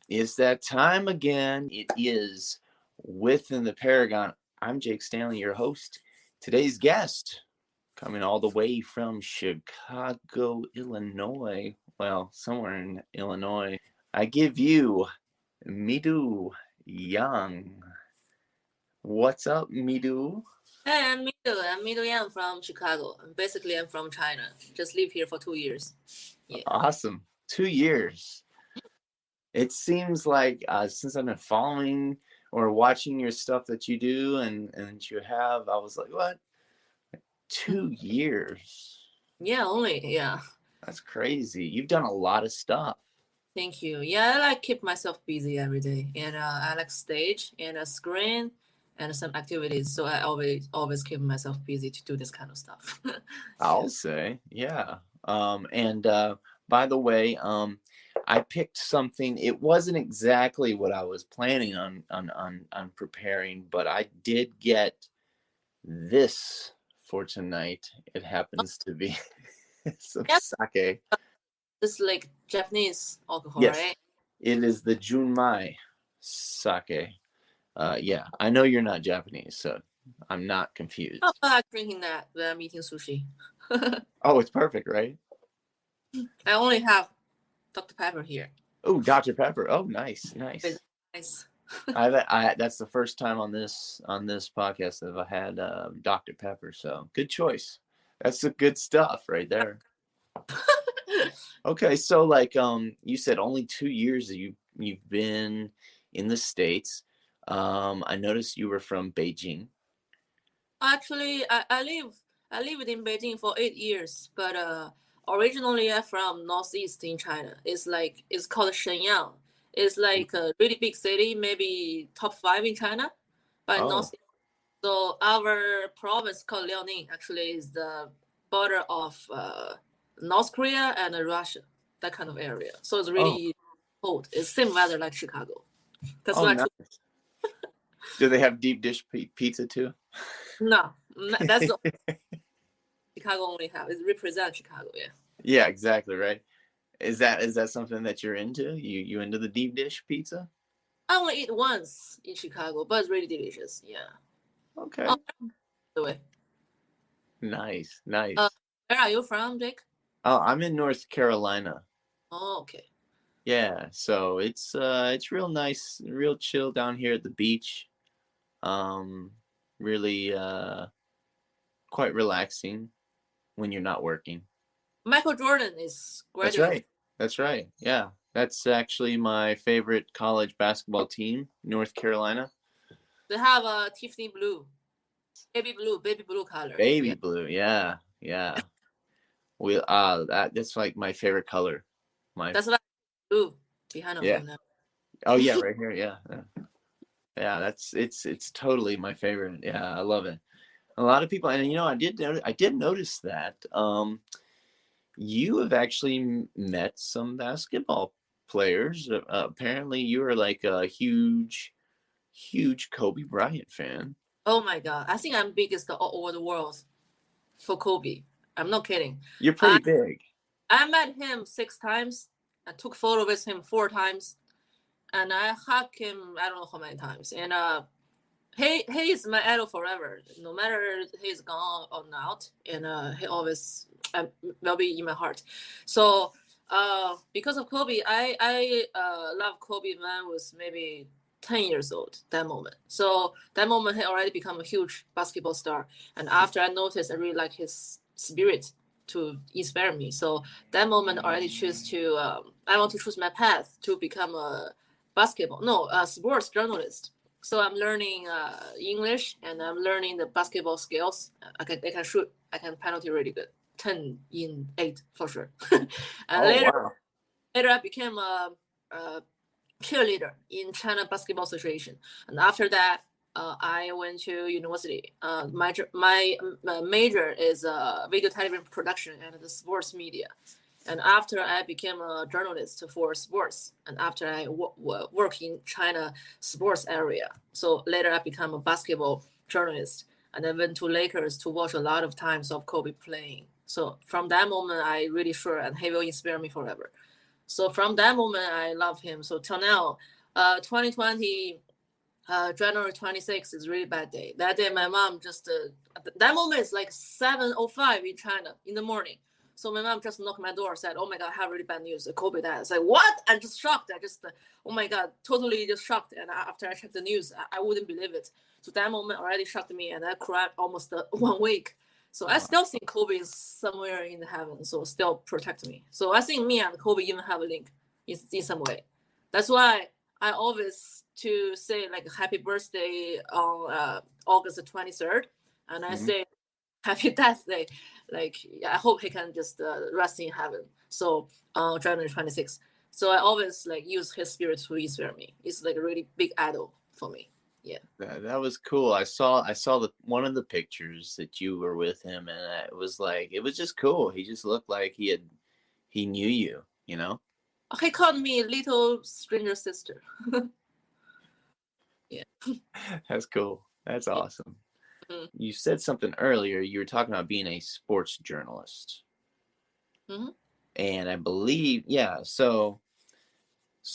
It's that time again. It is Within the Paragon. I'm Jake Stanley, your host. Today's guest, coming all the way from Chicago, Illinois. Well, somewhere in Illinois. I give you Midu Yang. What's up, Midu? Hi, I'm Midu. I'm Midu Yang from Chicago. Basically, I'm from China. Just live here for 2 years. Yeah. Awesome. 2 years. It seems like since I've been following or watching your stuff that you do and you have, I was like, what? 2 years? Yeah, only. Yeah. That's crazy. You've done a lot of stuff. Thank you. Yeah, I like keep myself busy every day, and I like stage and a screen and some activities. So I always keep myself busy to do this kind of stuff. I'll say, yeah. And by the way, I picked something. It wasn't exactly what I was planning on preparing, but I did get this for tonight. It happens to be some Yeah, sake. it's like Japanese alcohol, Yes, right? it is the Junmai sake. Yeah, I know you're not Japanese, so I'm not Oh, confused. I like drinking that when I'm eating sushi. Oh, it's perfect, right? I only have Dr. Pepper here. Oh, Dr. Pepper. Oh, nice, nice. It's nice. That's the first time on this podcast that I had Dr. Pepper. So good choice. That's the good stuff right there. Okay, so like you said, only 2 years that you've been in the States. I noticed you were from Beijing. Actually, I lived in Beijing for 8 years, but originally I'm from northeast in China. It's called Shenyang. It's like a really big city, maybe top 5 in China, but Oh, north. So our province called Liaoning actually is the border of North Korea and Russia, that kind of area. So it's oh, really cold. It's same weather like Chicago. That's oh, why nice. Do they have deep dish pizza too? no, that's the Chicago only have. It represents Chicago, yeah. Yeah, exactly right. Is that something that you're into? You into the deep dish pizza? I only eat once in Chicago, but it's really delicious. Yeah. Oh, Okay. by the way, Nice, uh, nice. where are you from, Jake? Oh, I'm in North Carolina. Oh, okay. Yeah, so it's real nice, real chill down here at the beach. Um, really quite relaxing when you're not working. Michael Jordan is That's graduate. right. That's right. Yeah. That's actually my favorite college basketball team, North Carolina. They have a Tiffany blue, baby blue color. Baby Yeah, blue. Yeah. Yeah. We that's like my favorite color. My that's like blue behind of yeah. you now. Oh yeah, right here. Yeah. Yeah. Yeah, that's it's totally my favorite. Yeah, I love it. A lot of people, and I did notice that you have actually met some basketball players. Apparently, you are like a huge Kobe Bryant fan. Oh my God, I think I'm biggest all over the world for Kobe. I'm not kidding. You're I pretty big. I met him 6 times. I took photo with him 4 times, and I hugged him I don't know how many times. And he is my idol forever. No matter he's gone or not, and he always will be in my heart. So because of Kobe, I love Kobe when I was maybe 10 years old. That moment. So that moment he already become a huge basketball star. And after I noticed, I really like his spirit to inspire me. So that moment I already choose to I want to choose my path to become a sports journalist. So I'm learning English and I'm learning the basketball skills. I can shoot. I can penalty really good. 10 in 8 for sure. And Oh wow. later I became a cheerleader in China Basketball Association. And after that, I went to university. My major is video television production and the sports media. And after I became a journalist for sports, and after I work in China sports area, so later I become a basketball journalist, and I went to Lakers to watch a lot of times of Kobe playing. So from that moment, I really sure, and he will inspire me forever. So from that moment, I love him. So till now, 2020, January 26th is really bad day. That day, my mom just, that moment is like 7:05 in China in the morning. So my mom just knocked my door, said, "Oh my God, I have really bad news. Kobe died." I said, "What?" I'm just shocked. I just, oh my God, totally just shocked. And after I checked the news, I wouldn't believe it. So that moment already shocked me, and I cried almost 1 week. So I still think Kobe is somewhere in heaven, so still protect me. So I think me and Kobe even have a link in some way. That's why I always to say like happy birthday on August 23rd, and I say happy death day. Like I hope he can just rest in heaven. So on January 26th. So I always like use his spirit to inspire me. It's like a really big idol for me. Yeah. That was cool. I saw the one of the pictures that you were with him, and it was just cool. He just looked like he knew you, you know? He called me little stranger sister. Yeah. That's cool. That's awesome. Mm-hmm. You said something earlier. You were talking about being a sports journalist. Mm-hmm. And I believe, yeah. So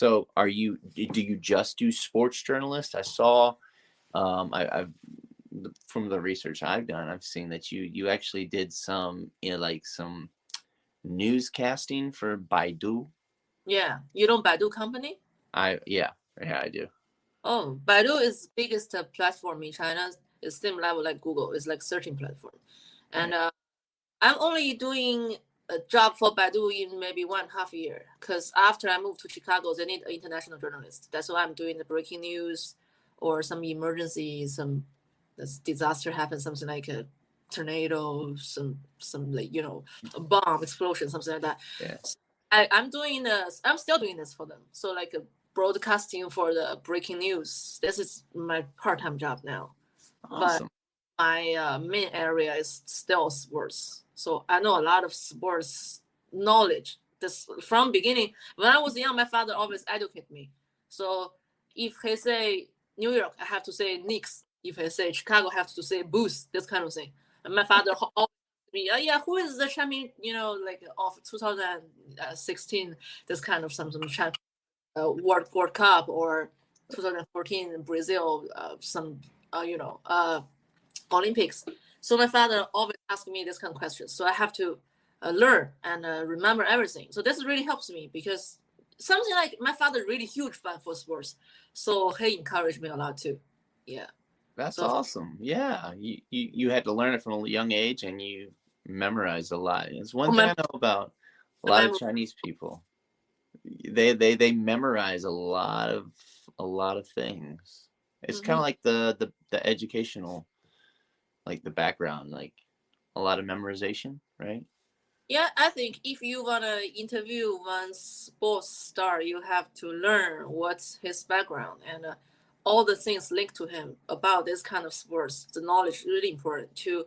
do you just do sports journalist? I saw, I've from the research I've done, I've seen that you actually did some, like some newscasting for Baidu. Yeah. You know Baidu company? Yeah, I do. Oh, Baidu is biggest platform in China. It's same level like Google. It's like searching platform. And I'm only doing a job for Baidu in maybe 1.5 year. Because after I moved to Chicago, they need an international journalist. That's why I'm doing the breaking news or some emergency, some disaster happens, something like a tornado, some like, a bomb explosion, something like that. Yeah. So I'm still doing this for them. So like broadcasting for the breaking news. This is my part-time job now. Awesome. But my main area is still sports. So I know a lot of sports knowledge. This from beginning. When I was young, my father always educated me. So if he say New York, I have to say Knicks. If he say Chicago, I have to say Bulls. This kind of thing. And my father always me, yeah, who is the champion? Like of 2016, this kind of some World Cup, or 2014 in Brazil, some Olympics. So my father always asked me this kind of questions. So I have to learn and remember everything. So this really helps me because something like my father really huge fan for sports. So he encouraged me a lot too. Yeah. That's awesome. Yeah. You had to learn it from a young age, and you memorized a lot. It's one thing I know about a lot of Chinese people. They memorize a lot of things. It's kind of like the educational, like the background, like a lot of memorization, right? Yeah, I think if you want to interview one sports star, you have to learn what's his background and all the things linked to him about this kind of sports. The knowledge is really important to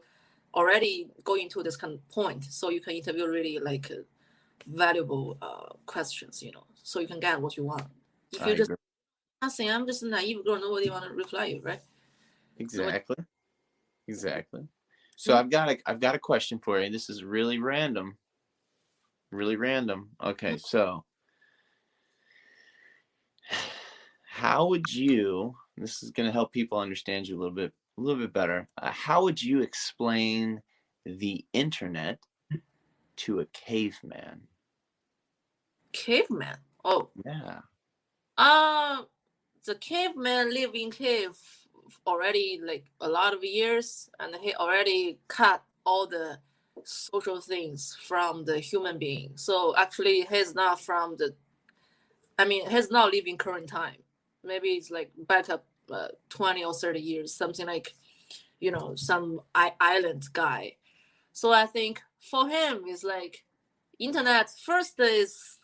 already go into this kind of point, so you can interview really like valuable questions, so you can get what you want. If you just nothing, I'm just a naive girl, nobody want to reply you, right? Exactly. So I've got a question for you. This is really random. Okay, so how would you? This is going to help people understand you a little bit better. How would you explain the internet to a caveman? Caveman. Oh. Yeah. The caveman live in cave already like a lot of years, and he already cut all the social things from the human being. So actually he's not from he's not living current time. Maybe it's like back up 20 or 30 years, something like, some island guy. So I think for him it's like internet first is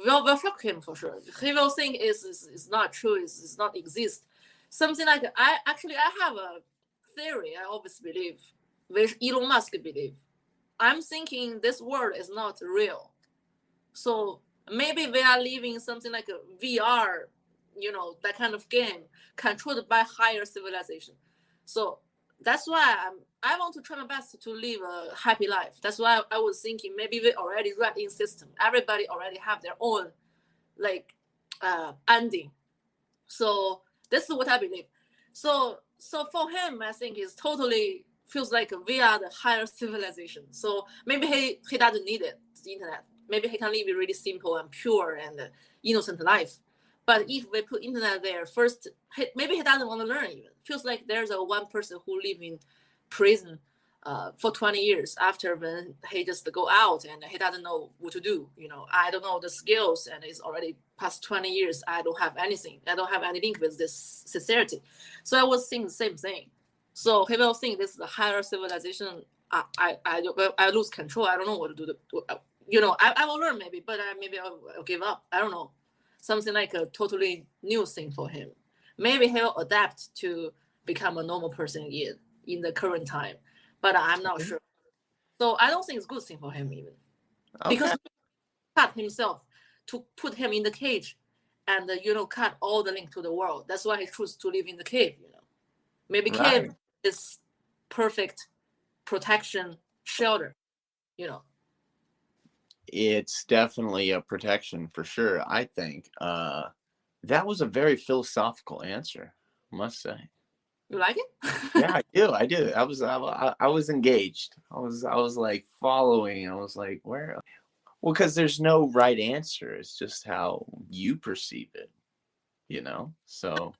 will shock him for sure. He will think is not true, is not exist. Something like I have a theory I always believe, which Elon Musk believe. I'm thinking this world is not real. So maybe we are living something like a VR, that kind of game controlled by higher civilization. So that's why I want to try my best to live a happy life. That's why I was thinking maybe we already read in system. Everybody already have their own like ending. So this is what I believe. So for him, I think it's totally feels like we are the higher civilization. So maybe he doesn't need it, the internet. Maybe he can live a really simple and pure and innocent life. But if we put internet there first, maybe he doesn't want to learn even. Feels like there's a one person who live in prison for 20 years after when he just go out and he doesn't know what to do. I don't know the skills and it's already past 20 years. I don't have anything. I don't have any link with this society. So I was thinking the same thing. So he will think this is a higher civilization. I lose control. I don't know what to do. I will learn maybe, but maybe I'll give up. I don't know. Something like a totally new thing for him. Maybe he'll adapt to become a normal person again in the current time, but I'm not sure. So I don't think it's a good thing for him even. Because he cut himself to put him in the cage and, cut all the link to the world. That's why he chose to live in the cave, Maybe cave is perfect protection shelter, It's definitely a protection for sure, I think. That was a very philosophical answer, I must say. You like it? Yeah, I do. I was engaged. I was like following. I was like, where? Well, because there's no right answer. It's just how you perceive it, So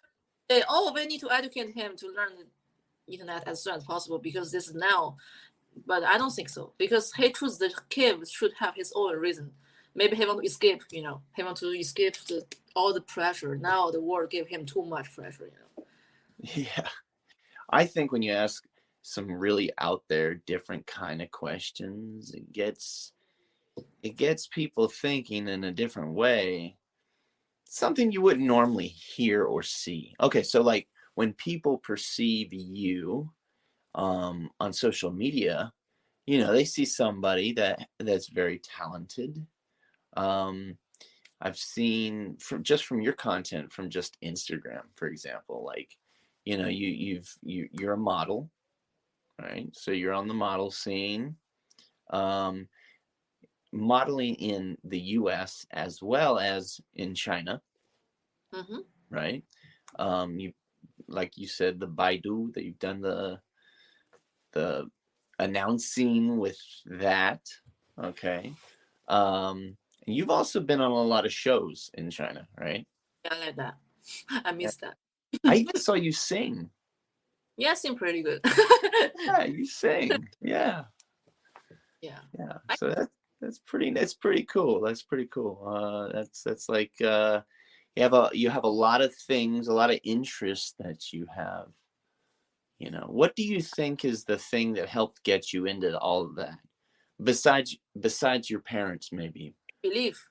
We need to educate him to learn the internet as soon as possible because this is now. But I don't think so because he chose the cave should have his own reason. Maybe he want to escape, He want to escape all the pressure. Now the world gave him too much pressure, Yeah. I think when you ask some really out there, different kind of questions, it gets people thinking in a different way. Something you wouldn't normally hear or see. Okay, so like when people perceive you on social media, they see somebody that's very talented. I've seen from your content from just Instagram, for example, like, you're a model, right? So you're on the model scene, modeling in the US as well as in China, right? You, like you said, the Baidu, that you've done the announcing with that, okay? And you've also been on a lot of shows in China, right? Yeah, I like that. I miss that. I even saw you sing. Yeah, I sing pretty good. Yeah, you sing. Yeah. Yeah. So that's pretty cool. That's pretty cool. That's like you have a lot of things, a lot of interests that you have. What do you think is the thing that helped get you into all of that? Besides your parents, maybe. Belief.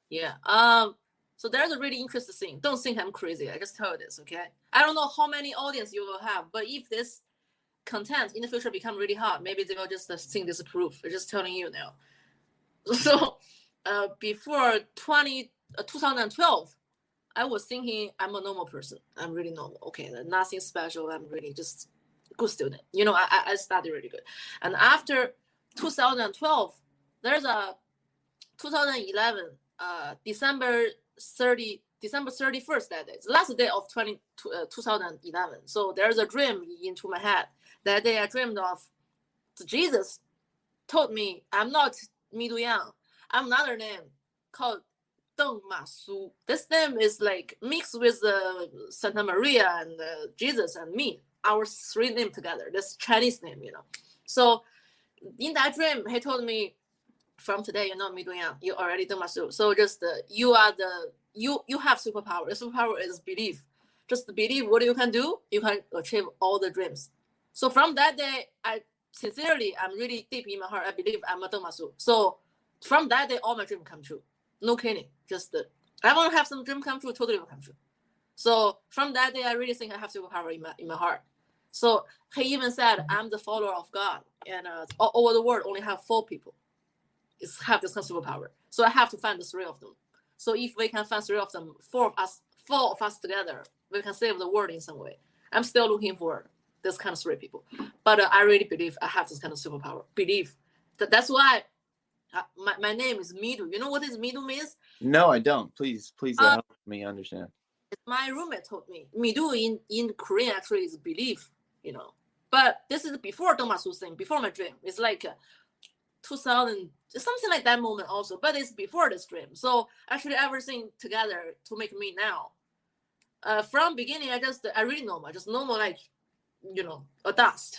Yeah. So there's a really interesting thing. Don't think I'm crazy. I just tell you this, okay? I don't know how many audience you will have, but if this content in the future become really hot, maybe they will just think this is proof. I'm just telling you now. So before 2012, I was thinking I'm a normal person. I'm really normal. Okay, nothing special. I'm really just good student. I study really good. And after 2012, there's a 2011 December 31st, that day, the last day of 2011. So there's a dream into my head. That day I dreamed of Jesus told me I'm not Midu Yang. I'm another name called Deng Ma Su. This name is like mixed with Santa Maria and Jesus and me. Our three names together. This Chinese name, So in that dream, he told me, from today, you're not Midu Yang. You already Deng Ma Su. So just you are you have superpower. The superpower is belief. Just believe what you can do. You can achieve all the dreams. So from that day, I'm really deep in my heart. I believe I'm a Deng Ma Su. So from that day, all my dreams come true. No kidding. Just I want to have some dream come true. Totally will come true. So from that day, I really think I have superpower in my heart. So he even said, I'm the follower of God, and all over the world only have 4 people have this kind of superpower. So I have to find the 3 of them. So if we can find 3 of them, 4 of us together, we can save the world in some way. I'm still looking for this kind of 3 people, but I really believe I have this kind of superpower. Believe that's why My name is Midu. You know what is Midu means? No, I don't. Please Uh, help me understand. my roommate told me Midu in Korean actually is belief, But this is before Dongmasu thing, before my dream. It's like 2000, something like that moment also, but it's before this dream. So actually everything together to make me now. From beginning, I really normal, just normal like, a dust.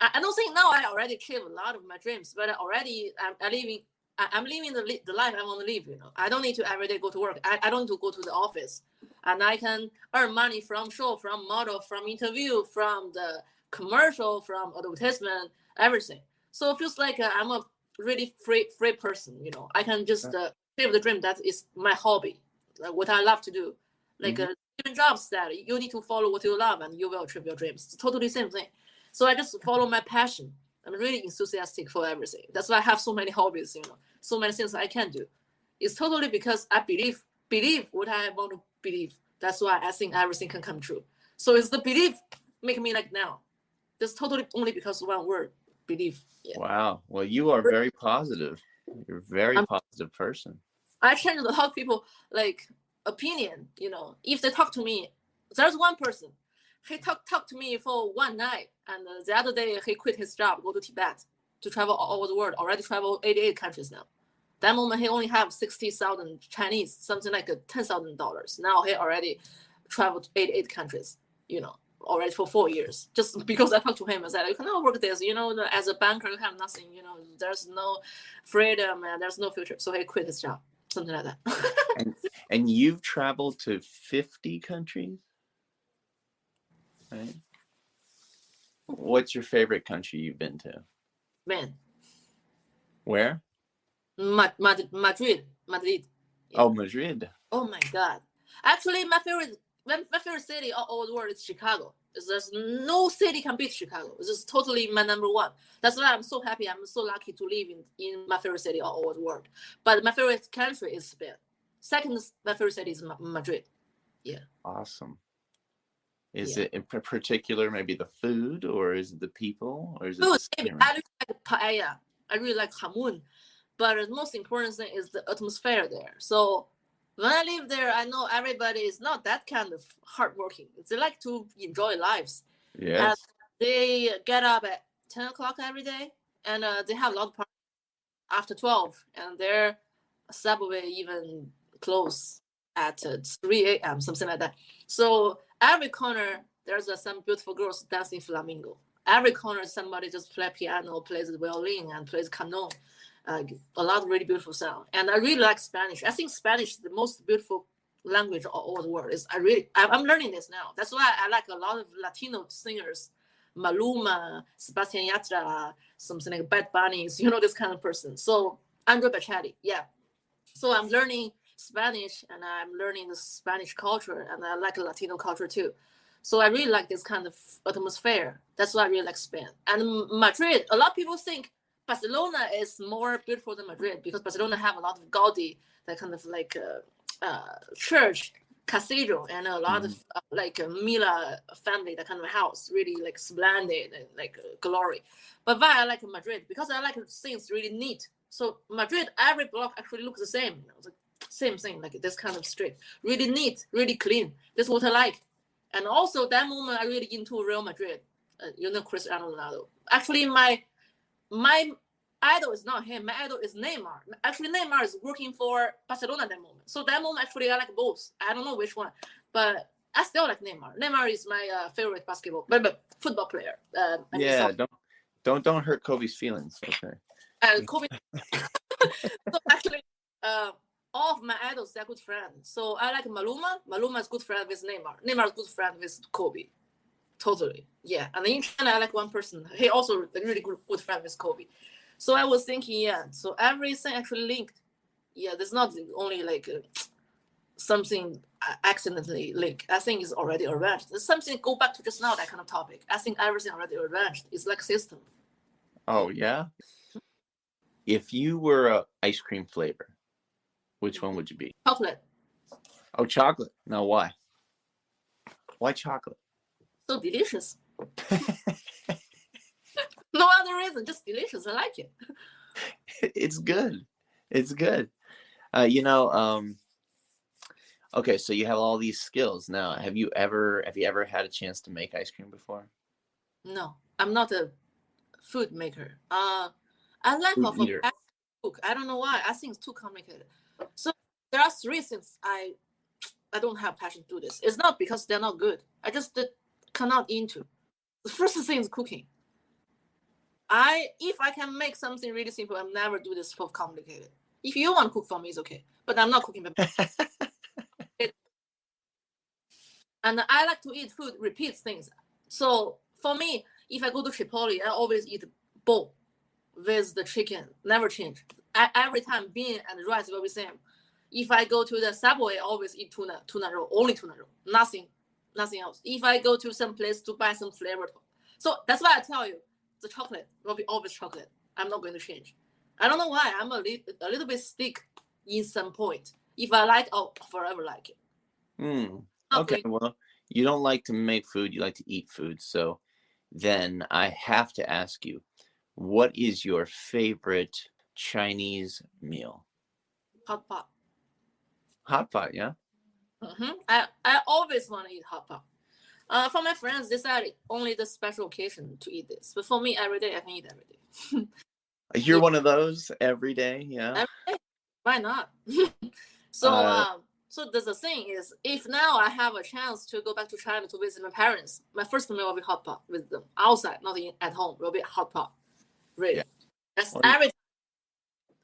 I don't think now I already achieved a lot of my dreams, but already I'm living the life I want to live. I don't need to every day go to work. I don't need to go to the office, and I can earn money from show, from model, from interview, from the commercial, from advertisement, everything. So it feels like I'm a really free person. I can just live the dream. That is my hobby, what I love to do. Like even jobs that you need to follow what you love and you will achieve your dreams. It's totally same thing. So I just follow my passion. I'm really enthusiastic for everything. That's why I have so many hobbies, so many things I can do. It's totally because I believe what I want to believe. That's why I think everything can come true. So it's the belief making me like now. That's totally only because of one word, believe. Yeah. Wow. Well, you are very positive. You're a very positive person. I change a lot of people like opinion. If they talk to me, there's one person. He talked to me for one night, and the other day he quit his job, go to Tibet to travel all over the world. Already traveled 88 countries now. That moment he only have 60,000 Chinese, something like $10,000. Now he already traveled 88 countries. Already for 4 years. Just because I talked to him, I said, you cannot work this. As a banker, you have nothing. There's no freedom and there's no future. So he quit his job, something like that. and you've traveled to 50 countries, right? What's your favorite country you've been to? Man. Where? Madrid. Yeah. Oh, Madrid. Oh my God. Actually, my favorite city all over the world is Chicago. There's no city can beat Chicago. This is totally my number one. That's why I'm so happy. I'm so lucky to live in my favorite city all over the world. But my favorite country is Spain. Second, my favorite city is Madrid. Yeah. Awesome. Is it in particular maybe the food, or is it the people, or is it the maybe. I really like paella. I really like jamón. But the most important thing is the atmosphere there. So when I live there, I know everybody is not that kind of hardworking. They like to enjoy lives. Yes. And they get up at 10 o'clock every day, and they have a lot of parties after 12, and their subway even close at 3 a.m., something like that. So every corner, there's some beautiful girls dancing flamenco. Every corner, somebody just play piano, plays the violin, and plays canon. A lot of really beautiful sound. And I really like Spanish. I think Spanish is the most beautiful language all over the world. I'm learning this now. That's why I like a lot of Latino singers, Maluma, Sebastian Yatra, something like Bad Bunnies, this kind of person. So Andrea Bocelli, yeah. So I'm learning Spanish, and I'm learning the Spanish culture, and I like Latino culture too. So I really like this kind of atmosphere. That's why I really like Spain. And Madrid, a lot of people think Barcelona is more beautiful than Madrid because Barcelona have a lot of Gaudi, that kind of like church, cathedral, and a lot of like Mila family, that kind of house, really like splendid and like glory. But why I like Madrid? Because I like things really neat. So Madrid, every block actually looks the same. Like same thing, like this kind of street, really neat, really clean. This is what I like. And also that moment, I really into Real Madrid. Cristiano Ronaldo. Actually, my idol is not him. My idol is Neymar. Actually, Neymar is working for Barcelona at that moment. So that moment, actually, I like both. I don't know which one, but I still like Neymar. Neymar is my favorite but football player. Don't hurt Kobe's feelings. Okay. Kobe. So actually, all of my idols are good friends. So I like Maluma. Maluma is good friend with Neymar. Neymar is good friend with Kobe. Totally. Yeah. And in China, I like one person. He also a really good friend with Kobe. So I was thinking, so everything actually linked. Yeah, there's not only like something accidentally linked. I think it's already arranged. There's something, go back to just now, that kind of topic. I think everything already arranged. It's like a system. Oh, yeah? If you were an ice cream flavor, which one would you be? Chocolate. Oh, chocolate. Now, why? Why chocolate? So delicious. No other reason, just delicious. I like it. It's good. It's good. You know, okay, so you have all these skills now. Have you ever had a chance to make ice cream before? No, I'm not a food maker. I lack Food of a eater. passion to cook. I don't know why. I think it's too complicated. So there are three things I don't have passion to do this. It's not because they're not good. I just cannot into. The first thing is cooking. If I can make something really simple, I'll never do this for complicated. If you want to cook for me, it's okay. But I'm not cooking for it. And I like to eat food, repeat things. So for me, if I go to Chipotle, I always eat bowl with the chicken, never change. Every time bean and rice will be same. If I go to the Subway, I always eat tuna roll, only tuna roll, nothing else. If I go to some place to buy some flavor, so that's why I tell you, the chocolate will be always chocolate. I'm not going to change. I don't know why. I'm a little bit stick in some point. If I like, I'll forever like it. Okay, well, you don't like to make food, you like to eat food. So then I have to ask you, what is your favorite Chinese meal? Hot pot. Hot pot, yeah? I always want to eat hot pot. For my friends, they said only the special occasion to eat this. But for me, every day I can eat every day. You're one of those every day, yeah? Every day. Why not? So the thing is, if now I have a chance to go back to China to visit my parents, my first meal will be hot pot with them outside, not at home. Will be hot pot. Really, yeah. that's Well, every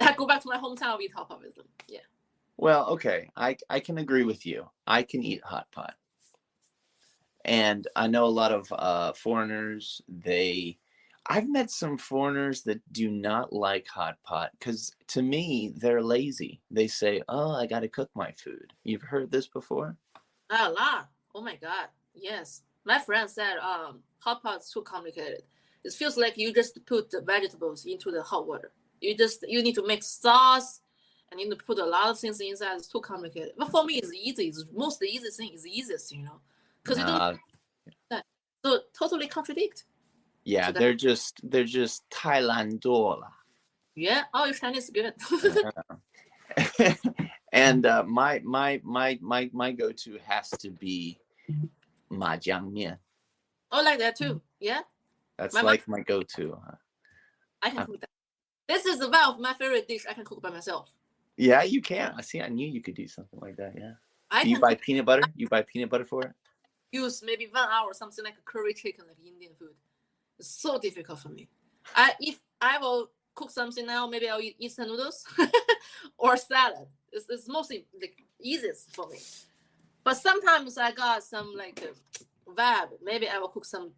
time I go back to my hometown, I'll eat hot pot with them. Yeah. well, okay, I can agree with you. I can eat hot pot. And I know a lot of foreigners, I've met some foreigners that do not like hot pot because to me, they're lazy. They say, oh, I got to cook my food. You've heard this before? A lot. Oh my God. Yes. My friend said, hot pot's too complicated. It feels like you just put the vegetables into the hot water. You need to make sauce and you need to put a lot of things inside. It's too complicated. But for me, it's easy. It's most the easiest thing. It's the easiest, because you don't. So totally contradict. Yeah, So they're just 太懒惰了. Yeah. Oh, your Chinese is good. And my go-to has to be 麻酱面. Oh, like that too. Yeah. That's like my go-to. I can cook that. This is one of my favorite dish I can cook by myself. Yeah, you can. I knew you could do something like that. Yeah. Do you can buy peanut butter? You buy peanut butter for it? Use maybe 1 hour, something like a curry chicken, like Indian food. It's so difficult for me. If I will cook something now, maybe I'll eat instant noodles or salad. It's mostly the easiest for me. But sometimes I got some like vibe. Maybe I will cook some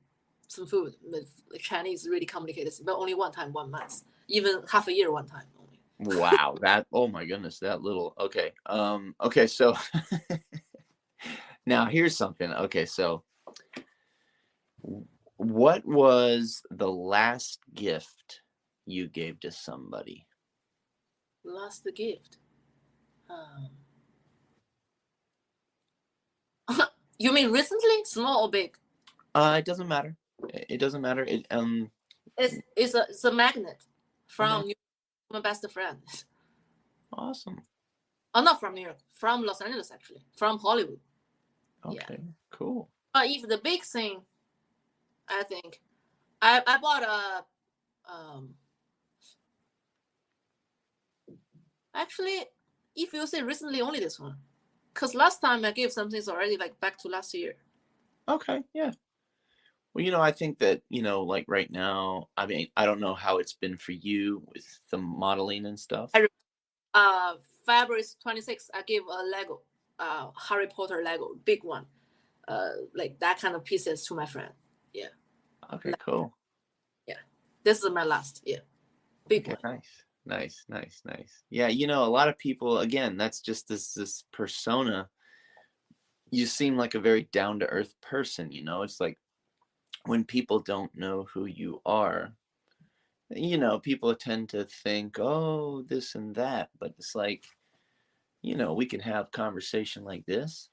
food with like Chinese, really complicated, but only one time, 1 month, even half a year, one time only. Wow, oh my goodness, that little. Okay. Okay, so now here's something. Okay, so what was the last gift you gave to somebody? Last gift. You mean recently, small or big? It doesn't matter. It doesn't matter. It's a magnet from my best friend. Awesome. Oh, not from New York, from Los Angeles actually, from Hollywood. Okay, cool. But if the big thing, I think, I bought a actually, if you say recently, only this one, because last time I gave something already like back to last year. Okay, yeah. Well, I think that, like right now, I mean, I don't know how it's been for you with the modeling and stuff. February 26th, I gave a Lego, Harry Potter Lego, big one, like that kind of pieces to my friend. Yeah. Okay, cool. Yeah. This is my last, big one. Nice. Yeah, a lot of people, again, that's just this persona. You seem like a very down-to-earth person, it's like when people don't know who you are, people tend to think, oh, this and that, but it's like, we can have conversation like this.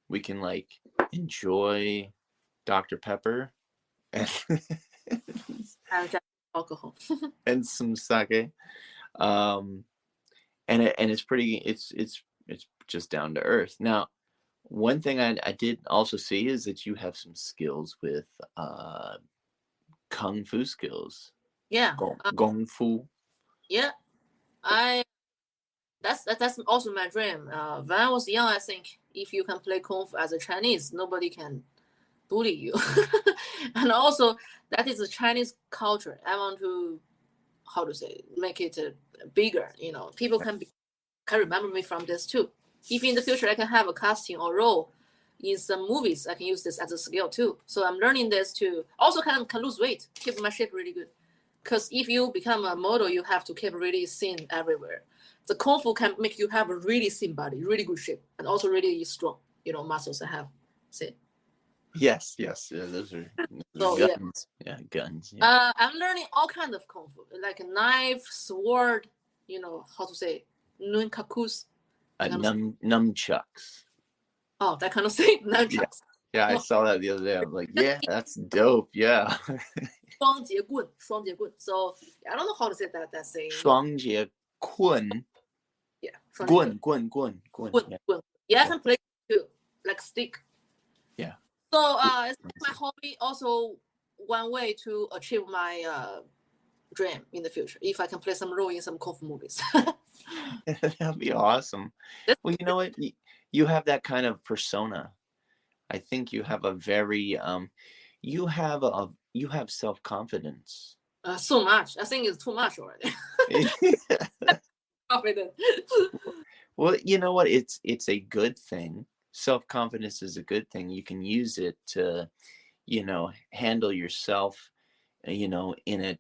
We can like enjoy Dr. Pepper. And alcohol. and some sake. Um, and it's pretty. It's just down to earth. Now, one thing I did also see is that you have some skills with kung fu skills. Yeah. Gong fu. Yeah. That's also my dream. When I was young, I think if you can play kung fu as a Chinese, nobody can bully you. And also, that is a Chinese culture. I want to, how to say, make it bigger. People can remember me from this too. If in the future I can have a casting or role in some movies, I can use this as a skill too. So I'm learning this to also can lose weight, keep my shape really good. Because if you become a model, you have to keep really thin everywhere. The kung fu can make you have a really thin body, really good shape, and also really strong, muscles I have. See? Yes. Yeah, those are So, guns. Yeah, guns. Yeah. I'm learning all kinds of kung fu, like a knife, sword, how to say, nunchakus. Nunchucks. Oh, that kind of thing. Nunchucks. Yeah, I saw that the other day. I'm like, yeah, that's dope. Yeah. 双节棍. So I don't know how to say that saying. 双节棍. Yeah. 棍. Yeah, I can play too, like stick. Yeah. So it's my hobby. Also, one way to achieve my dream in the future. If I can play some role in some kung fu movies. That'd be awesome. Well, you know what? You have that kind of persona. I think you have a very you have self-confidence. So much. I think it's too much already. Confident. Well, you know what? It's a good thing. Self-confidence is a good thing. You can use it to, handle yourself, in it,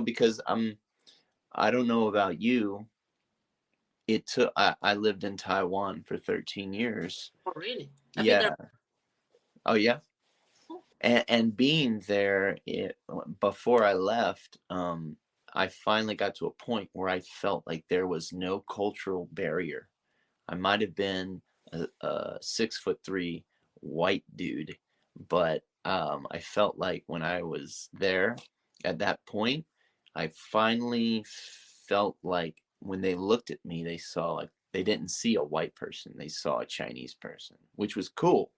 because I don't know about you. I lived in Taiwan for 13 years. Oh, really? Yeah. Oh, yeah. And being there, before I left, I finally got to a point where I felt like there was no cultural barrier. I might have been a 6'3" white dude, but I felt like when I was there at that point, I finally felt like when they looked at me, they saw like they didn't see a white person, they saw a Chinese person, which was cool.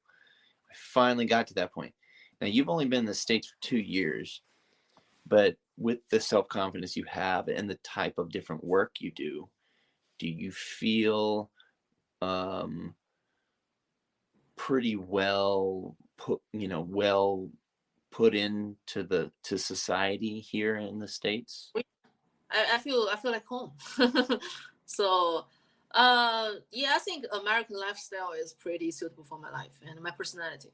I finally got to that point. Now, you've only been in the States for 2 years, but with the self-confidence you have and the type of different work you do you feel pretty well put into society here in the States? I feel like home. So yeah, I think American lifestyle is pretty suitable for my life and my personality.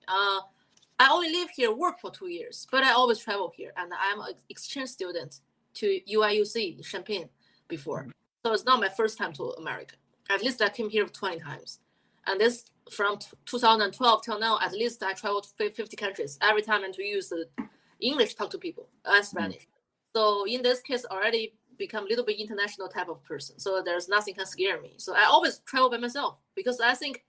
I only live here, work for 2 years, but I always travel here, and I'm an exchange student to UIUC Champaign before. So it's not my first time to America. At least I came here 20 times. And this from 2012 till now, at least I traveled 50 countries. Every time and to use the English to talk to people and Spanish. So in this case, already become a little bit international type of person. So there's nothing can scare me. So I always travel by myself because I think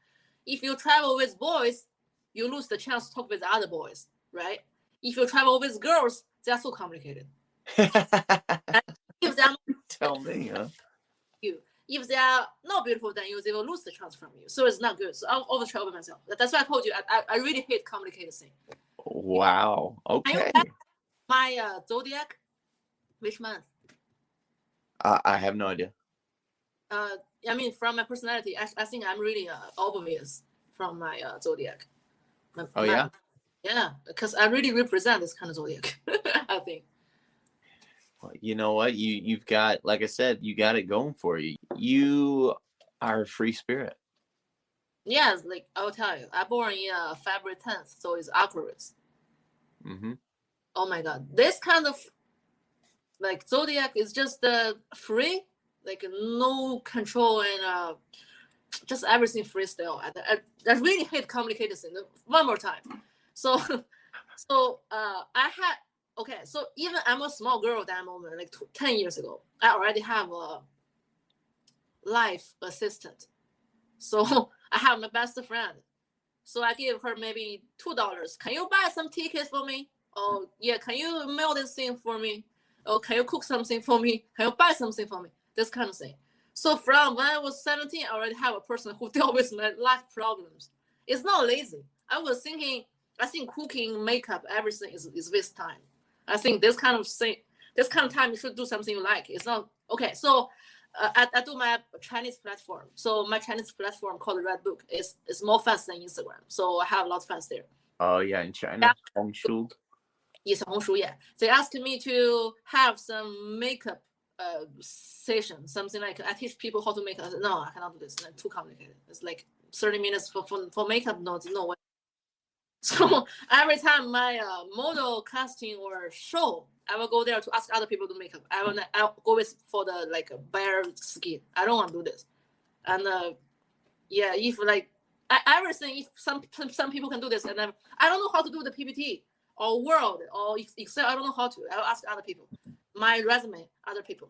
if you travel with boys, you lose the chance to talk with other boys, right? If you travel with girls, they're so complicated. If they're Tell me, huh? If they are not beautiful than you, they will lose the chance from you. So it's not good. So I'll always travel by myself. That's why I told you I really hate complicated things. Wow. Okay. My zodiac, which month? I have no idea. I mean, from my personality, I think I'm really obvious from my zodiac. Yeah? Yeah, because I really represent this kind of zodiac, I think. Well, you know what? You've got, like I said, you got it going for you. You are a free spirit. Yes, like I'll tell you, I born in February 10th, so it's Aquarius. Mm-hmm. Oh my God, this kind of like zodiac is just free, like no control and just everything freestyle. I really hate complicated things. One more time. So I had, okay, so even I'm a small girl at that moment, like 10 years ago, I already have a life assistant. So I have my best friend. So I give her maybe $2. Can you buy some tickets for me? Oh yeah, can you mail this thing for me? Oh, can you cook something for me? Can you buy something for me? This kind of thing. So from when I was 17, I already have a person who dealt with my life problems. It's not lazy. I was thinking, I think cooking, makeup, everything is waste time. I think this kind of thing, this kind of time you should do something you like. It's not okay. So I do my Chinese platform. So my Chinese platform called Red Book is more fast than Instagram. So I have a lot of fans there. Oh yeah, in China, Hongshu. Yes, Hongshu, yeah. They asked me to have some makeup session, something like I teach people how to make. I said, no, I cannot do this. It's too complicated. It's like 30 minutes for makeup. No way. So every time my model casting or show, I will go there to ask other people to make up. I'll go with for the like bare skin. I don't want to do this. And yeah, if like everything, if some people can do this, and then I don't know how to do the PPT or Word or Excel. I don't know how to. I'll ask other people. My resume, other people.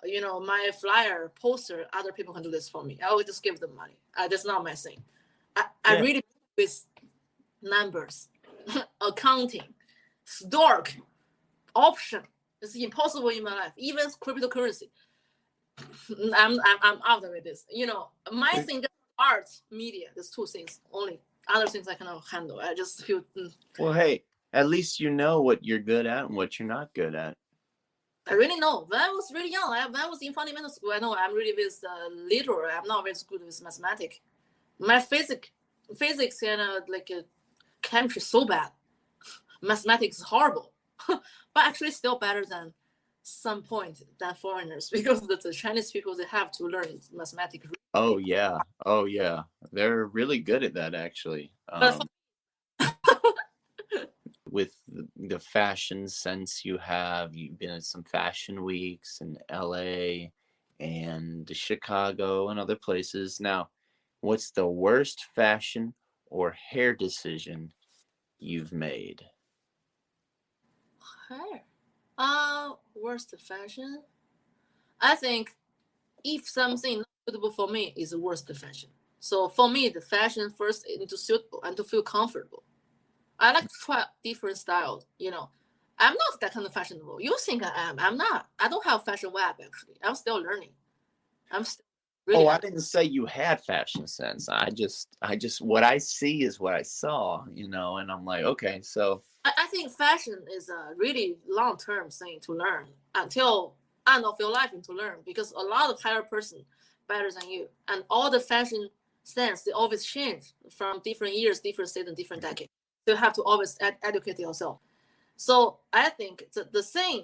You know, my flyer, poster, other people can do this for me. I will just give them money. That's not my thing. I really with numbers, accounting, stock, option. It's impossible in my life. Even cryptocurrency. I'm out with this. You know, my thing is art, media. There's two things only. Other things I cannot handle. I just feel. Well, hey, at least you know what you're good at and what you're not good at. I really know. When I was really young, when I was in fundamental school, I know I'm really with literal. I'm not very good with mathematics. My physics and like chemistry so bad. Mathematics is horrible, but actually still better than some point than foreigners because the Chinese people they have to learn mathematics. Oh yeah, they're really good at that actually. With the fashion sense you have, you've been at some fashion weeks in LA and Chicago and other places. Now, what's the worst fashion or hair decision you've made? Hair. Worst fashion. I think if something not suitable for me is the worst fashion. So for me, the fashion first is to suitable and to feel comfortable. I like to try different styles. You know, I'm not that kind of fashionable. You think I am? I'm not. I don't have fashion web actually. I'm still learning. I'm still really. I didn't say you had fashion sense. I just what I see is what I saw, you know, and I'm like, okay, so I think fashion is a really long-term thing to learn until end of your life to learn because a lot of higher person better than you and all the fashion sense they always change from different years, different season, different decade. So you have to always educate yourself. So I think the same.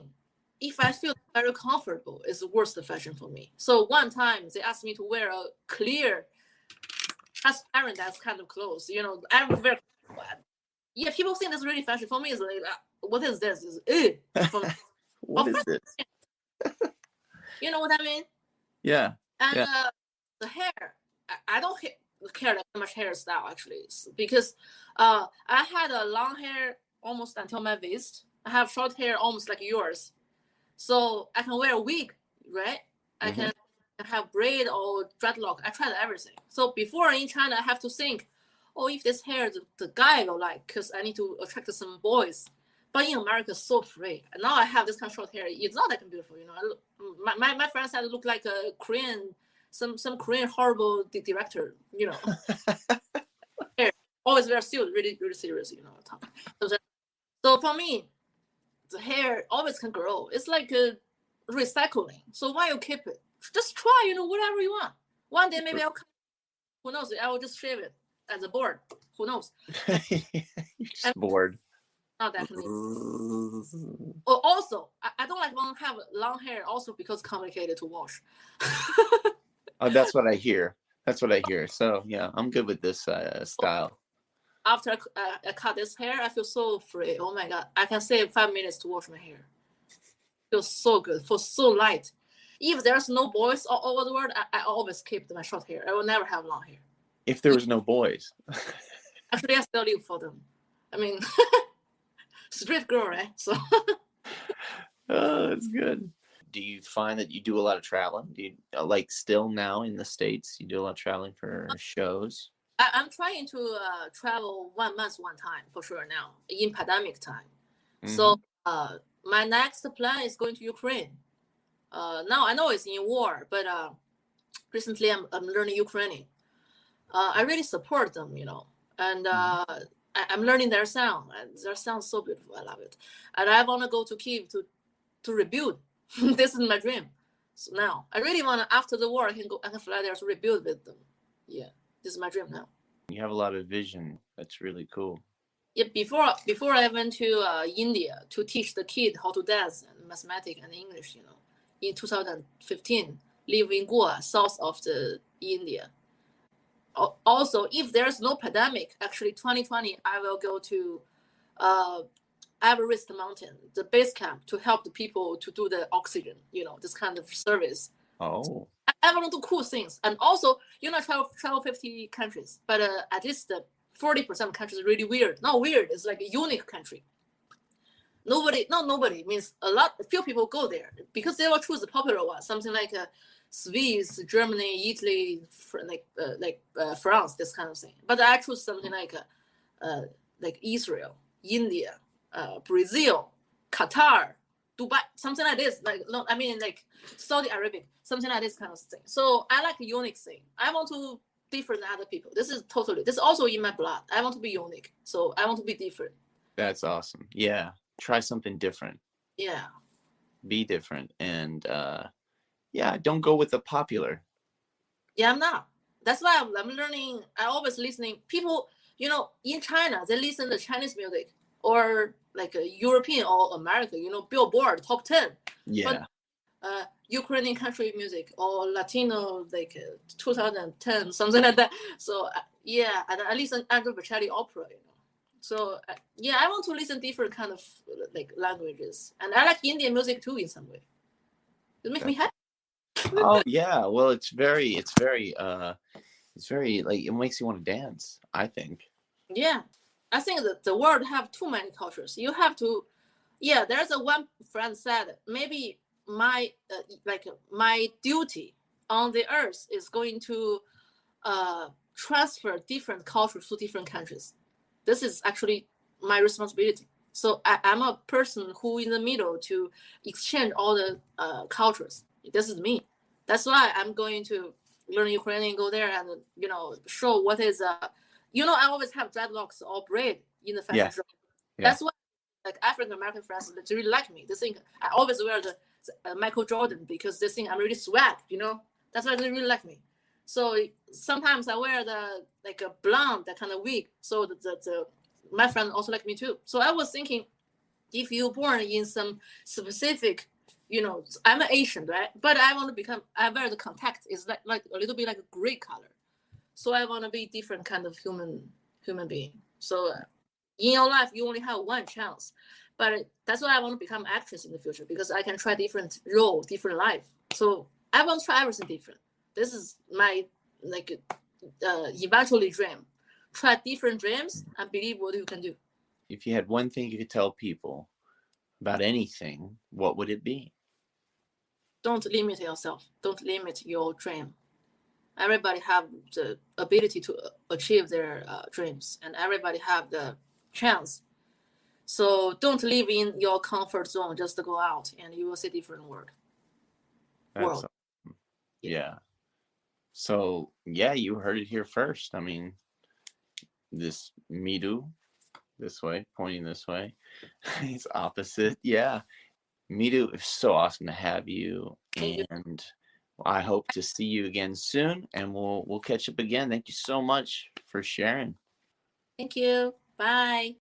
If I feel very comfortable, is the worst fashion for me. So one time they asked me to wear a clear, transparent that kind of clothes. You know, I'm very. Yeah, people think that's really fashion. For me, it's like, what is this? what is this? You know what I mean? Yeah. And yeah. The hair, I don't care that much hairstyle actually, because I had a long hair almost until my waist. I have short hair almost like yours, so I can wear a wig, right? I can have braid or dreadlock. I tried everything. So before in China, I have to think, oh, if this hair the guy will like, because I need to attract some boys. But in America, so free. And now I have this kind of short hair. It's not that beautiful, you know. My friends said I look like a Korean, some Korean horrible director, you know. Hair always very serious, really really serious, you know. So for me, the hair always can grow. It's like a recycling. So why you keep it? Just try, you know, whatever you want. One day maybe I'll come. Who knows? I will just shave it as a board. Who knows? You're just bored. Not definitely. Also, I don't like want to have long hair also because it's complicated to wash. Oh, that's what I hear. That's what I hear. So yeah, I'm good with this style. After I cut this hair, I feel so free. Oh my God. I can save 5 minutes to wash my hair. Feels so good. Feels so light. If there's no boys all over the world, I always keep my short hair. I will never have long hair. If there was no boys. Actually, I still live for them. I mean, street girl, right? So. Oh, that's good. Do you find that you do a lot of traveling? Do you like still now in the States? You do a lot of traveling for shows? I'm trying to travel 1 month one time for sure now in pandemic time. So my next plan is going to Ukraine. Now I know it's in war, but recently I'm learning Ukrainian. I really support them, and I'm learning their sound, and their sound is so beautiful. I love it, and I want to go to Kyiv to rebuild. This is my dream. So now I really want to, after the war, I can fly there to rebuild with them. Yeah, this is my dream now. You have a lot of vision. That's really cool. Yeah, before I went to India to teach the kid how to dance and mathematics and English, in 2015, live in Goa, south of the India. Also, if there's no pandemic, actually 2020, I will go to Everest Mountain, the base camp, to help the people to do the oxygen, this kind of service. Oh. I want to do cool things. And also, travel 50 countries, but at least 40% of countries are really weird. Not weird, it's like a unique country. Nobody means few people go there because they will choose the popular one, something like Swiss, Germany, Italy, France, this kind of thing. But I choose something like Israel, India, Brazil, Qatar, Dubai, something like this. Like Saudi Arabia, something like this kind of thing. So I like a unique thing. I want to different than other people. This is also in my blood. I want to be unique. So I want to be different. That's awesome. Yeah. Try something different. Yeah. Be different. And don't go with the popular. Yeah, I'm not. That's why I'm learning. I always listening. People, in China, they listen to Chinese music or like European or American, Billboard top 10. Yeah. But Ukrainian country music or Latino, 2010, something like that. So and I listen Andrew Bocelli opera, So I want to listen different kind of languages, and I like Indian music too in some way. It makes me happy. Oh yeah, well it's very it makes you want to dance, I think. Yeah, I think that the world have too many cultures. You have to, there's one friend said maybe my my duty on the earth is going to transfer different cultures to different countries. This is actually my responsibility. So I'm a person who in the middle to exchange all the cultures. This is me. That's why I'm going to learn Ukrainian, go there and show what is I always have dreadlocks or braid in the fashion show. Yeah. That's why African American friends, they really like me. They think I always wear the Michael Jordan because they think I'm really swag. That's why they really like me. So sometimes I wear the a blonde, that kind of wig. So my friend also like me too. So I was thinking, if you're born in some specific, I'm an Asian, right? But I want to I wear the contact is like a little bit like a gray color. So I want to be different kind of human being. So in your life, you only have one chance. But that's why I want to become actress in the future, because I can try different role, different life. So I want to try everything different. This is my eventually dream. Try different dreams and believe what you can do. If you had one thing you could tell people about anything, what would it be? Don't limit yourself. Don't limit your dream. Everybody have the ability to achieve their dreams, and everybody have the chance. So don't live in your comfort zone. Just go out and you will see different world. That's awesome. Yeah. So you heard it here first. I mean, this Midu, this way, pointing this way. It's opposite. Yeah. Midu, it's so awesome to have you. And I hope to see you again soon, and we'll catch up again. Thank you so much for sharing. Thank you. Bye.